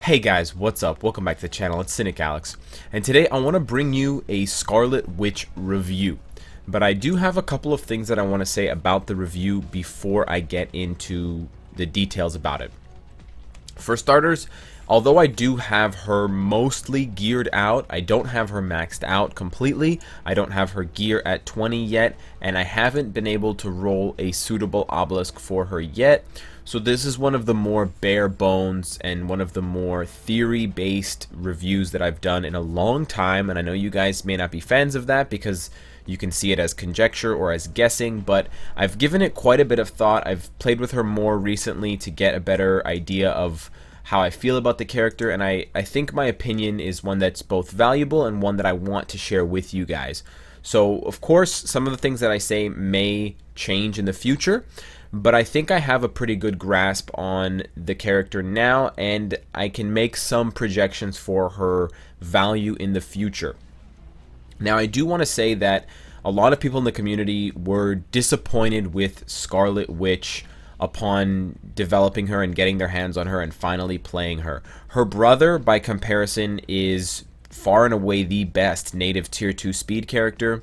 Hey guys, what's up? Welcome back to the channel. It's Cynicalex, and today I want to bring you a Scarlet Witch review. But I do have a couple of things that I want to say about the review before I get into the details about it. For starters, although I do have her mostly geared out, I don't have her maxed out completely. I don't have her gear at 20 yet, and I haven't been able to roll a suitable obelisk for her yet. So this is one of the more bare bones and one of the more theory-based reviews that I've done in a long time, and I know you guys may not be fans of that because you can see it as conjecture or as guessing, but I've given it quite a bit of thought. I've played with her more recently to get a better idea of how I feel about the character, and I think my opinion is one that's both valuable and one that I want to share with you guys. So, of course, some of the things that I say may change in the future, but I think I have a pretty good grasp on the character now, and I can make some projections for her value in the future. Now, I do want to say that a lot of people in the community were disappointed with Scarlet Witch upon developing her and getting their hands on her and finally playing her. Her brother, by comparison, is far and away the best native tier 2 speed character.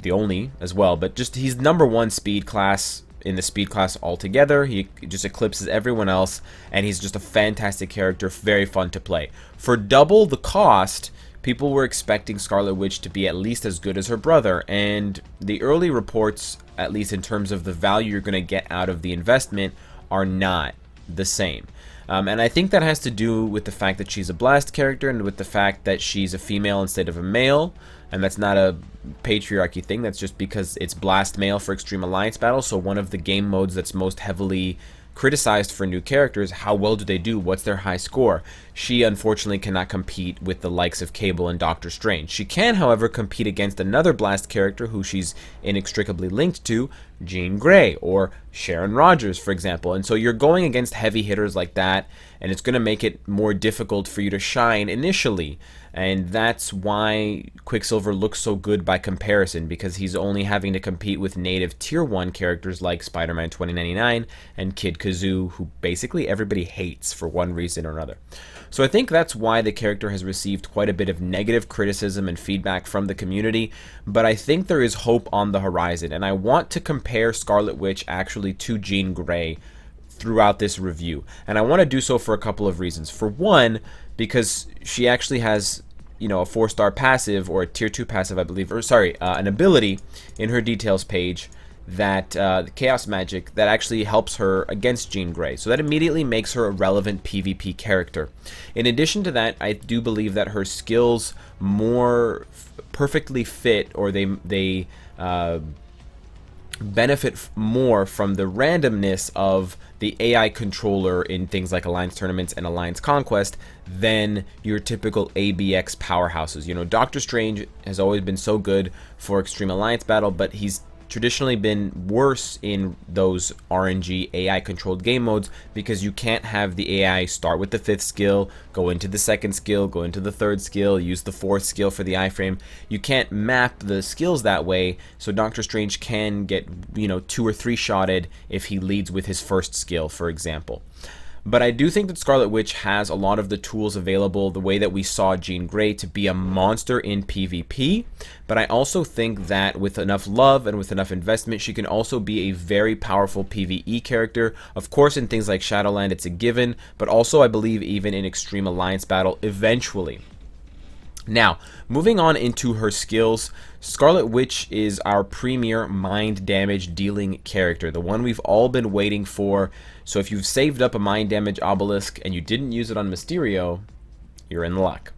The only as well, but just he's #1 speed class in the speed class altogether. He just eclipses everyone else, and he's just a fantastic character, very fun to play. For double the cost, people were expecting Scarlet Witch to be at least as good as her brother, and the early reports, at least in terms of the value you're going to get out of the investment, are not the same. And I think that has to do with the fact that she's a blast character and with the fact that she's a female instead of a male. And that's not a patriarchy thing, that's just because it's blast male for Extreme Alliance Battle. So one of the game modes that's most heavily criticized for new characters, how well do they do, what's their high score? She unfortunately cannot compete with the likes of Cable and Doctor Strange. She can, however, compete against another blast character who she's inextricably linked to, Jean Grey or Sharon Rogers, for example. And so you're going against heavy hitters like that, and it's going to make it more difficult for you to shine initially. And that's why Quicksilver looks so good by comparison, because he's only having to compete with native tier 1 characters like Spider-Man 2099 and Kid Kazoo, who basically everybody hates for one reason or another. So I think that's why the character has received quite a bit of negative criticism and feedback from the community, but I think there is hope on the horizon, and I want to compare Scarlet Witch actually to Jean Grey throughout this review. And I want to do so for a couple of reasons. For one, because she actually has, you know, a 4-star passive, or a tier 2 passive, I believe, or sorry, an ability in her details page that Chaos Magic that actually helps her against Jean Grey. So that immediately makes her a relevant PvP character. In addition to that, I do believe that her skills more perfectly fit, or they benefit more from the randomness of the AI controller in things like Alliance Tournaments and Alliance Conquest than your typical ABX powerhouses. You know, Doctor Strange has always been so good for Extreme Alliance Battle, but he's traditionally been worse in those RNG AI controlled game modes because you can't have the AI start with the 5th skill, go into the 2nd skill, go into the 3rd skill, use the 4th skill for the iframe. You can't map the skills that way, so Doctor Strange can get, you know, 2 or 3 shotted if he leads with his 1st skill, for example. But I do think that Scarlet Witch has a lot of the tools available, the way that we saw Jean Grey, to be a monster in PvP. But I also think that with enough love and with enough investment, she can also be a very powerful PvE character. Of course, in things like Shadowland, it's a given, but also I believe even in Extreme Alliance Battle eventually. Now, moving on into her skills, Scarlet Witch is our premier mind damage dealing character, the one we've all been waiting for. So if you've saved up a mind damage obelisk and you didn't use it on Mysterio, you're in luck.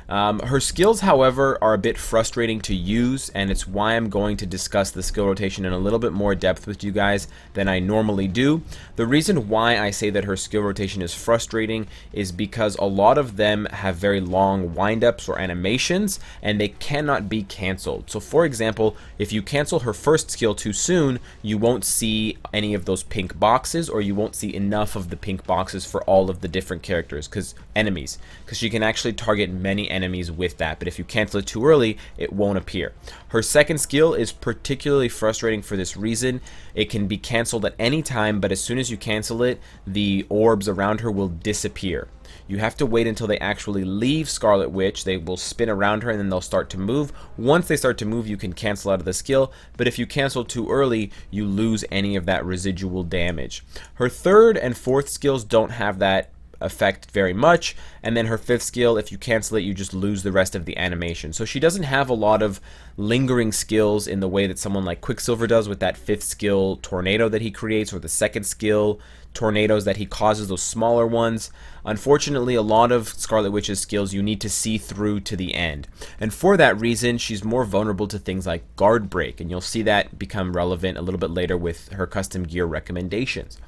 Her skills, however, are a bit frustrating to use, and it's why I'm going to discuss the skill rotation in a little bit more depth with you guys than I normally do. The reason why I say that her skill rotation is frustrating is because a lot of them have very long windups or animations, and they cannot be canceled. So for example, if you cancel her 1st skill too soon, you won't see any of those pink boxes, or you won't see enough of the pink boxes for all of the different characters, enemies, because she can actually target many enemies with that, but if you cancel it too early, it won't appear. Her second skill is particularly frustrating for this reason. It can be canceled at any time, but as soon as you cancel it, the orbs around her will disappear. You have to wait until they actually leave Scarlet Witch. They will spin around her and then they'll start to move. Once they start to move, you can cancel out of the skill, but if you cancel too early, you lose any of that residual damage. Her third and fourth skills don't have that effect very much, and then her fifth skill, if you cancel it, you just lose the rest of the animation. So she doesn't have a lot of lingering skills in the way that someone like Quicksilver does with that fifth skill tornado that he creates, or the second skill tornadoes that he causes, those smaller ones. Unfortunately, a lot of Scarlet Witch's skills you need to see through to the end, and for that reason she's more vulnerable to things like guard break, and you'll see that become relevant a little bit later with her custom gear recommendations.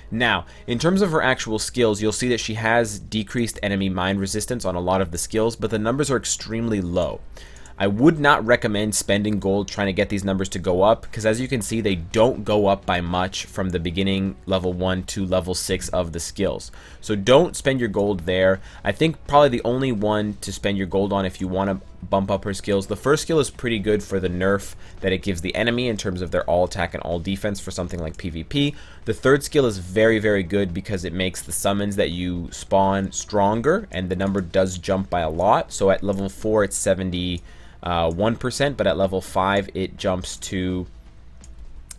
Now, in terms of her actual skills, you'll see that she has decreased enemy mind resistance on a lot of the skills, but the numbers are extremely low. I would not recommend spending gold trying to get these numbers to go up, because as you can see, they don't go up by much from the beginning level 1 to level 6 of the skills. So don't spend your gold there. I think probably the only one to spend your gold on if you want to bump up her skills. The first skill is pretty good for the nerf that it gives the enemy in terms of their all attack and all defense for something like PvP. The third skill is very, very good because it makes the summons that you spawn stronger, and the number does jump by a lot. So at level 4 it's 71%, but at level 5 it jumps to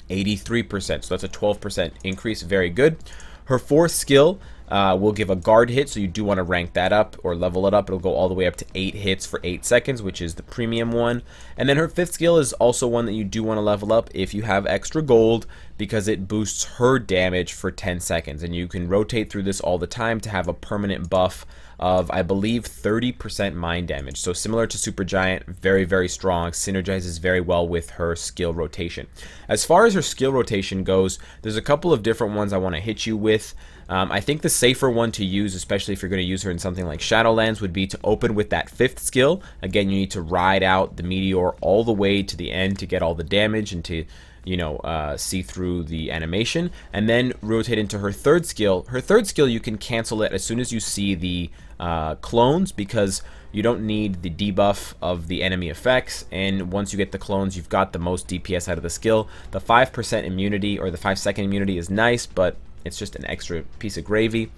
83%, so that's a 12% increase. Very good. Her fourth skill will give a guard hit, so you do want to rank that up or level it up. It'll go all the way up to 8 hits for 8 seconds, which is the premium one. And then her fifth skill is also one that you do want to level up if you have extra gold, because it boosts her damage for 10 seconds, and you can rotate through this all the time to have a permanent buff of, I believe, 30% mind damage. So similar to Supergiant, very, very strong, synergizes very well with her skill rotation. As far as her skill rotation goes, there's a couple of different ones I want to hit you with. I think the safer one to use, especially if you're going to use her in something like Shadowlands, would be to open with that fifth skill. Again, you need to ride out the meteor all the way to the end to get all the damage and to, you know, see through the animation, and then rotate into her third skill. Her third skill, you can cancel it as soon as you see the clones, because you don't need the debuff of the enemy effects, and once you get the clones, you've got the most DPS out of the skill. The 5% immunity, or the 5-second immunity, is nice, but it's just an extra piece of gravy.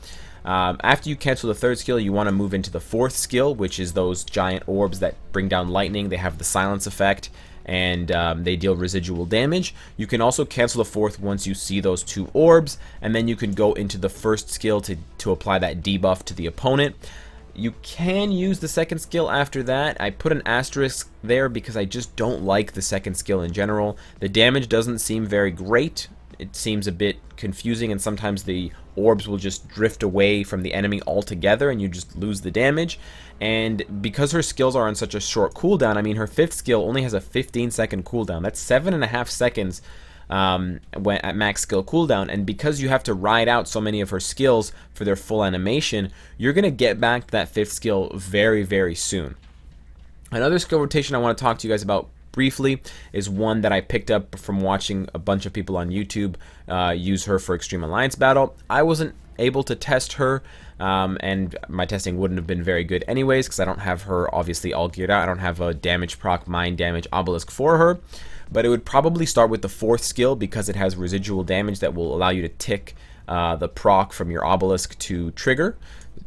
After you cancel the third skill, you want to move into the fourth skill, which is those giant orbs that bring down lightning. They have the silence effect, and they deal residual damage. You can also cancel the fourth once you see those 2 orbs, and then you can go into the first skill to apply that debuff to the opponent. You can use the second skill after that. I put an asterisk there because I just don't like the second skill in general. The damage doesn't seem very great. It seems a bit confusing, and sometimes the orbs will just drift away from the enemy altogether and you just lose the damage. And because her skills are on such a short cooldown, I mean, her fifth skill only has a 15-second cooldown. That's 7.5 seconds when at max skill cooldown, and because you have to ride out so many of her skills for their full animation, you're going to get back to that fifth skill very, very soon. Another skill rotation I want to talk to you guys about briefly is one that I picked up from watching a bunch of people on YouTube use her for Extreme Alliance Battle. I wasn't able to test her, and my testing wouldn't have been very good anyways, because I don't have her obviously all geared out. I don't have a damage proc, mind damage obelisk for her, but it would probably start with the fourth skill because it has residual damage that will allow you to tick the proc from your obelisk to trigger.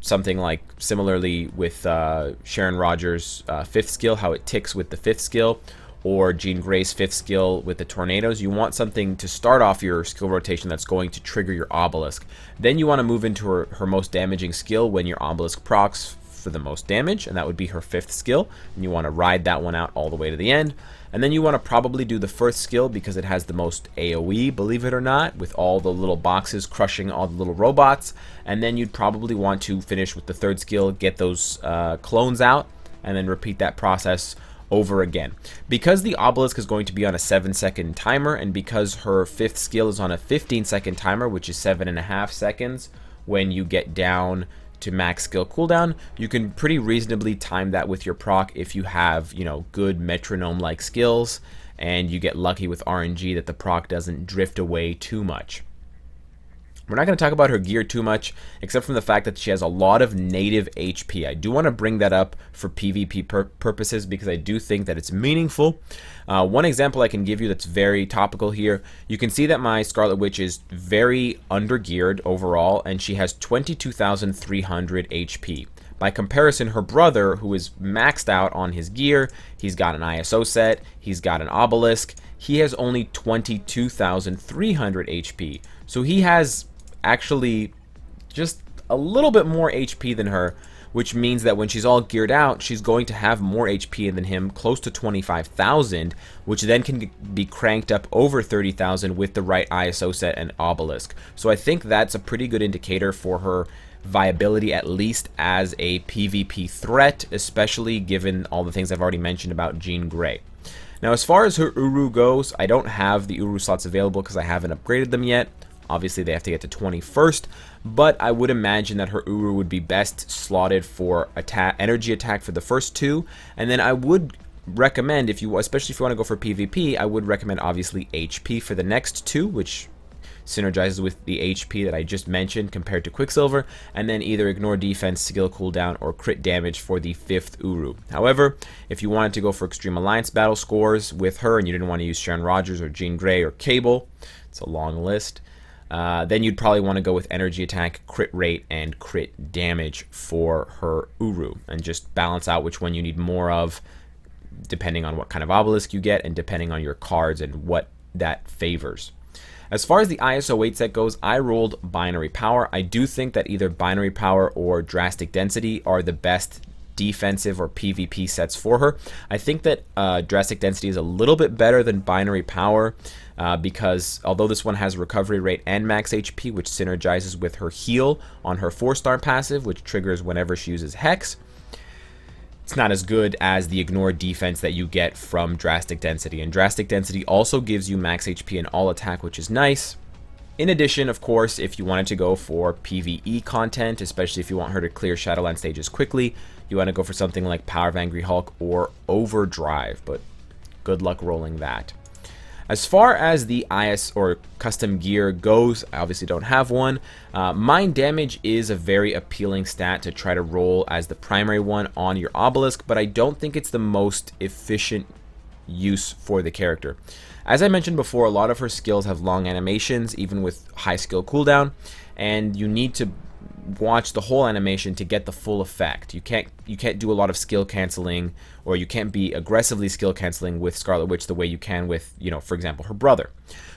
Something like similarly with Sharon Rogers' fifth skill, how it ticks with the fifth skill, or Jean Grey's fifth skill with the tornadoes. You want something to start off your skill rotation that's going to trigger your obelisk. Then you want to move into her most damaging skill when your obelisk procs for the most damage, and that would be her fifth skill, and you want to ride that one out all the way to the end. And then you want to probably do the first skill because it has the most AoE, believe it or not, with all the little boxes crushing all the little robots. And then you'd probably want to finish with the third skill, get those clones out, and then repeat that process over again. Because the obelisk is going to be on a 7-second timer, and because her fifth skill is on a 15-second timer, which is 7.5 seconds when you get down to max skill cooldown, you can pretty reasonably time that with your proc if you have, you know, good metronome-like skills, and you get lucky with RNG that the proc doesn't drift away too much. We're not going to talk about her gear too much, except from the fact that she has a lot of native HP. I do want to bring that up for PvP purposes because I do think that it's meaningful. One example I can give you that's very topical here, you can see that my Scarlet Witch is very under-geared overall, and she has 22,300 HP. By comparison, her brother, who is maxed out on his gear, he's got an ISO set, he's got an obelisk, he has only 22,300 HP. So he has actually just a little bit more HP than her, which means that when she's all geared out, she's going to have more HP than him, close to 25,000, which then can be cranked up over 30,000 with the right ISO set and obelisk. So I think that's a pretty good indicator for her viability, at least as a PvP threat, especially given all the things I've already mentioned about Jean Grey. Now, as far as her Uru goes, I don't have the Uru slots available because I haven't upgraded them yet. Obviously, they have to get to 20 first, but I would imagine that her Uru would be best slotted for energy attack for the first two, and then I would recommend, especially if you want to go for PvP, I would recommend obviously HP for the next two, which synergizes with the HP that I just mentioned compared to Quicksilver, and then either ignore defense, skill cooldown, or crit damage for the fifth Uru. However, if you wanted to go for Extreme Alliance battle scores with her and you didn't want to use Sharon Rogers or Jean Grey or Cable, it's a long list, then you'd probably want to go with energy attack, crit rate, and crit damage for her Uru, and just balance out which one you need more of depending on what kind of obelisk you get and depending on your cards and what that favors. As far as the ISO 8 set goes, I rolled Binary Power. I do think that either Binary Power or Drastic Density are the best defensive or PvP sets for her. I think that Drastic Density is a little bit better than Binary Power because although this one has recovery rate and max HP, which synergizes with her heal on her 4-star passive, which triggers whenever she uses Hex, it's not as good as the ignore defense that you get from Drastic Density. And Drastic Density also gives you max HP and all attack, which is nice. In addition, of course, if you wanted to go for PvE content, especially if you want her to clear Shadowland stages quickly, you want to go for something like Power of Angry Hulk or Overdrive, but good luck rolling that. As far as the IS or custom gear goes, I obviously don't have one. Mind damage is a very appealing stat to try to roll as the primary one on your obelisk, but I don't think it's the most efficient use for the character. As I mentioned before, a lot of her skills have long animations, even with high skill cooldown, and you need to watch the whole animation to get the full effect. You can't do a lot of skill canceling, or you can't be aggressively skill canceling with Scarlet Witch the way you can with, for example, her brother.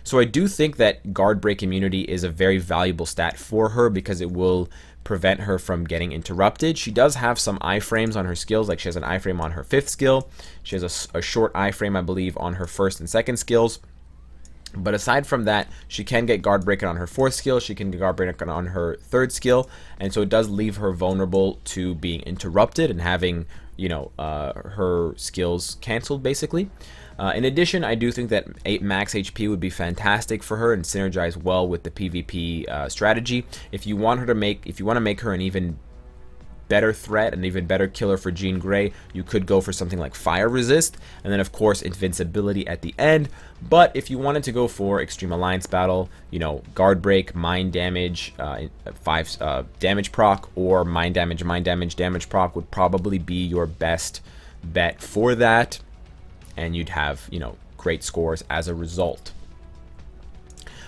So I do think that guard break immunity is a very valuable stat for her because it will prevent her from getting interrupted. She does have some iframes on her skills, like she has an iframe on her 5th skill. She has a short iframe, I believe, on her 1st and 2nd skills. But aside from that, she can get guard breaking on her 4th skill, she can get guard breaking on her 3rd skill, and so it does leave her vulnerable to being interrupted and having, her skills canceled, basically. In addition, I do think that 8 max HP would be fantastic for her and synergize well with the PvP strategy. If you want to make her an even better threat, an even better killer for Jean Grey, you could go for something like Fire Resist, and then of course Invincibility at the end. But if you wanted to go for Extreme Alliance Battle, Guard Break, Mind Damage, 5 damage proc, or Mind Damage proc would probably be your best bet for that, and you'd have, great scores as a result.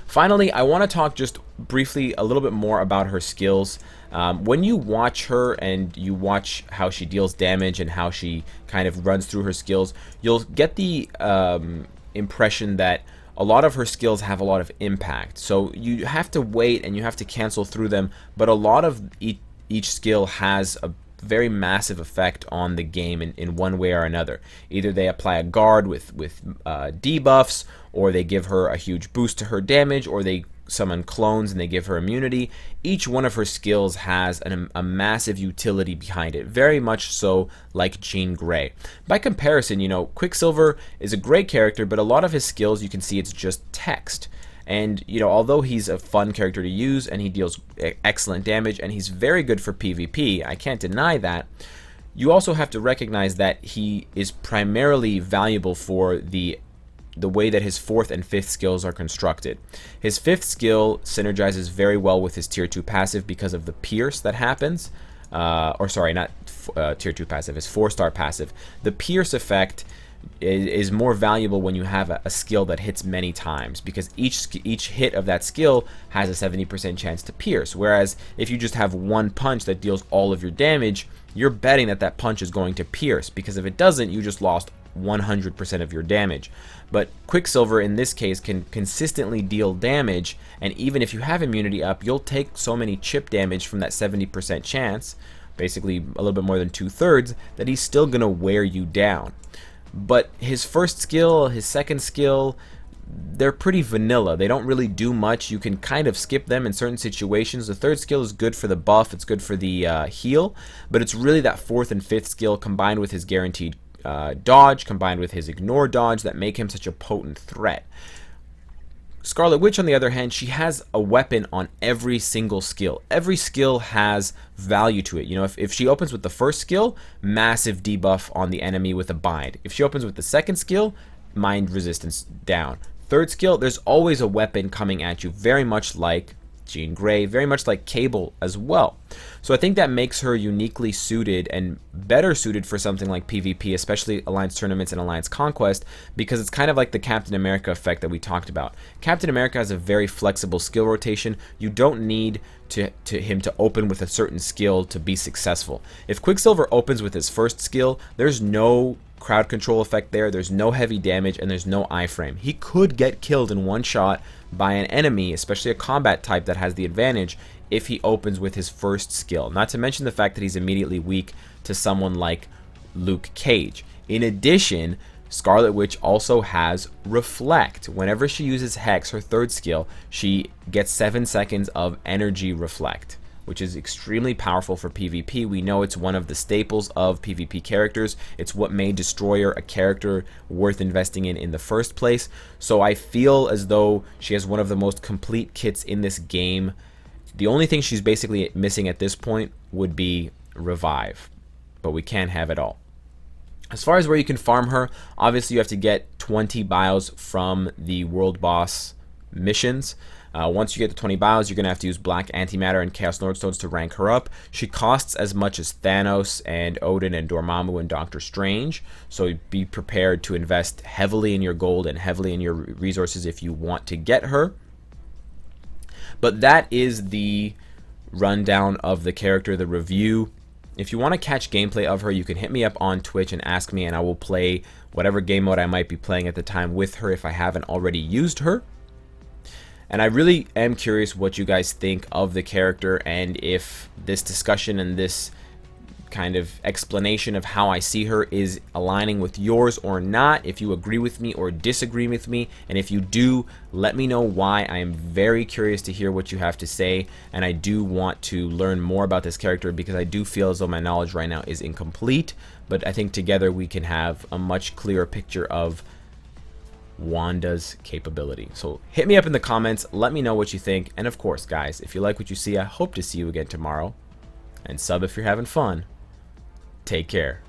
Finally, I want to talk just briefly a little bit more about her skills. When you watch her and you watch how she deals damage and how she kind of runs through her skills, you'll get the impression that a lot of her skills have a lot of impact. So you have to wait and you have to cancel through them, but a lot of each skill has a very massive effect on the game in one way or another. Either they apply a guard with debuffs, or they give her a huge boost to her damage, or they summon clones and they give her immunity. Each one of her skills has a massive utility behind it, very much so like Jean Grey. By comparison, Quicksilver is a great character, but a lot of his skills, you can see it's just text. And, although he's a fun character to use and he deals excellent damage and he's very good for PvP, I can't deny that, you also have to recognize that he is primarily valuable for the the way that his 4th and 5th skills are constructed. His 5th skill synergizes very well with his tier 2 passive because of the pierce that happens. Or sorry, not tier 2 passive, his 4-star passive. The pierce effect is more valuable when you have a skill that hits many times, because each hit of that skill has a 70% chance to pierce, whereas if you just have one punch that deals all of your damage, you're betting that that punch is going to pierce, because if it doesn't, you just lost 100% of your damage. But Quicksilver in this case can consistently deal damage, and even if you have immunity up, you'll take so many chip damage from that 70% chance, basically a little bit more than 2/3, that he's still gonna wear you down. But his first skill, his second skill, they're pretty vanilla. They don't really do much. You can kind of skip them in certain situations. The third skill is good for the buff, it's good for the heal, but it's really that 4th and 5th skill combined with his guaranteed dodge, combined with his ignore dodge, that make him such a potent threat. Scarlet Witch, on the other hand, she has a weapon on every single skill. Every skill has value to it. You know, if she opens with the first skill, massive debuff on the enemy with a bind. If she opens with the second skill, mind resistance down. Third skill, there's always a weapon coming at you, very much like Jean Grey, very much like Cable as well. So I think that makes her uniquely suited and better suited for something like PvP, especially Alliance Tournaments and Alliance Conquest, because it's kind of like the Captain America effect that we talked about. Captain America has a very flexible skill rotation. You don't need him to open with a certain skill to be successful. If Quicksilver opens with his first skill, there's no crowd control effect there, there's no heavy damage, and there's no iframe. He could get killed in one shot by an enemy, especially a combat type that has the advantage, if he opens with his first skill. Not to mention the fact that he's immediately weak to someone like Luke Cage. In addition, Scarlet Witch also has Reflect. Whenever she uses Hex, her third skill, she gets 7 seconds of energy reflect, which is extremely powerful for PvP. We know it's one of the staples of PvP characters. It's what made Destroyer a character worth investing in the first place. So I feel as though she has one of the most complete kits in this game. The only thing she's basically missing at this point would be Revive, but we can't have it all. As far as where you can farm her, obviously you have to get 20 bios from the world boss missions. Once you get to 20 bios, you're going to have to use Black Antimatter and Chaos Nordstones to rank her up. She costs as much as Thanos and Odin and Dormammu and Doctor Strange, so be prepared to invest heavily in your gold and heavily in your resources if you want to get her. But that is the rundown of the character, the review. If you want to catch gameplay of her, you can hit me up on Twitch and ask me, and I will play whatever game mode I might be playing at the time with her if I haven't already used her. And I really am curious what you guys think of the character, and if this discussion and this kind of explanation of how I see her is aligning with yours or not, if you agree with me or disagree with me, and if you do, let me know why. I am very curious to hear what you have to say, and I do want to learn more about this character because I do feel as though my knowledge right now is incomplete, but I think together we can have a much clearer picture of Wanda's capability. So hit me up in the comments, let me know what you think, and of course guys, if you like what you see, I hope to see you again tomorrow, and sub if you're having fun. Take care.